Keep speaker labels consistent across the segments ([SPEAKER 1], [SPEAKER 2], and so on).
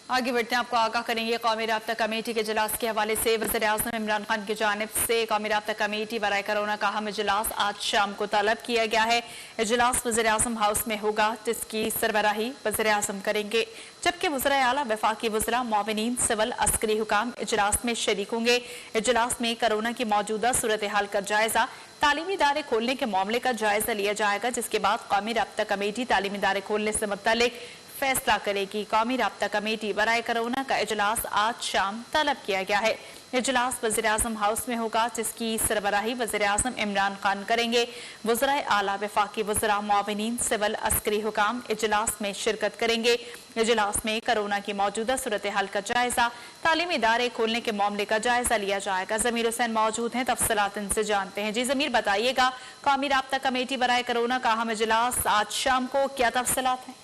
[SPEAKER 1] आगे बढ़ते हैं, आपको आगाह करेंगे कौमी राब्ता कमेटी के इजलास के हवाले से। वज़ीर-ए-आज़म इमरान खान की जानिब से कौमी राब्ता कमेटी बराए कोरोना का अहम इजलास आज शाम को तलब किया गया है। इजलास वज़ीर-ए-आज़म हाउस में होगा, जिसकी सरबराही वज़ीर-ए-आज़म करेंगे, जबकि वज़ीर आला, वफाकी वज़रा, मुआविनीन, सिविल अस्करी हुकाम इजलास में शरीक होंगे। इजलास में कोरोना की मौजूदा सूरत हाल का जायजा, तालीमी इदारे खोलने के मामले का जायजा लिया जाएगा, जिसके बाद कौमी राब्ता कमेटी तालीमी इदारे खोलने से मुतल्लिक फैसला करेगी। कौमी राब्ता कमेटी बराए कोरोना का इजलास आज शाम तलब किया गया है। इजलास वज़ीर-ए-आज़म हाउस में होगा, जिसकी सरबराही वज़ीर-ए-आज़म इमरान खान करेंगे। वज़राए आला, वफाकी वज़रा, मुआविनीन, सिविल अस्करी हुकाम इजलास में शिरकत करेंगे। इजलास में कोरोना की मौजूदा सूरत हाल का जायजा, तालीमी इदारे खोलने के मामले का जायजा लिया जाएगा। ज़मीर हुसैन मौजूद हैं, तफसीलात इनसे जानते हैं। जी ज़मीर, बताइएगा, कौमी राब्ता कमेटी बराए कोरोना का अहम इजलास आज शाम को, क्या तफसीलात हैं?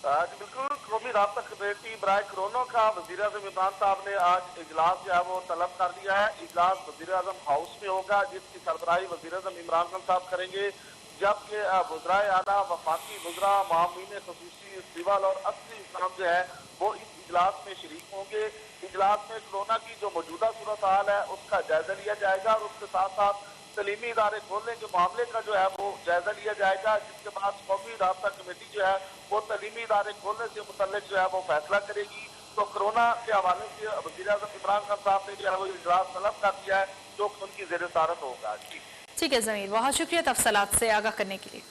[SPEAKER 2] बिल्कुल, कौमी राब्ता कमेटी बराए कोरोना का वज़ीर-ए-आज़म इमरान साहब ने आज इजलास जो है वो तलब कर दिया है। इजलास वज़ीर-ए-आज़म हाउस में होगा, जिसकी सरबराही वज़ीर-ए-आज़म इमरान खान साहब करेंगे, जबकि वज़राए आला, वफाकी वज़रा, मुआविनीन ख़ुसूसी, सिविल और अस्करी हुकाम जो है वो इस इजलास में शरीक होंगे। इजलास में कोरोना की जो मौजूदा सूरत हाल है उसका जायजा लिया जाएगा और उसके साथ साथ तलीमी इदारे खोलने के मामले का जो है वो जायजा लिया जाएगा, जिसके बाद कौमी राब्ता कमेटी जो है वो तलीमी इदारे खोलने से मुतल्लिक जो है वो फैसला करेगी। तो कोरोना के हवाले से वज़ीर-ए-आज़म इमरान खान साहब ने जो है वो इजलास तलब कर दिया है, जो उनकी ज़ेर-ए-सदारत होगा।
[SPEAKER 1] ठीक है ज़मीर, बहुत शुक्रिया तफसीलात से आगाह करने के लिए।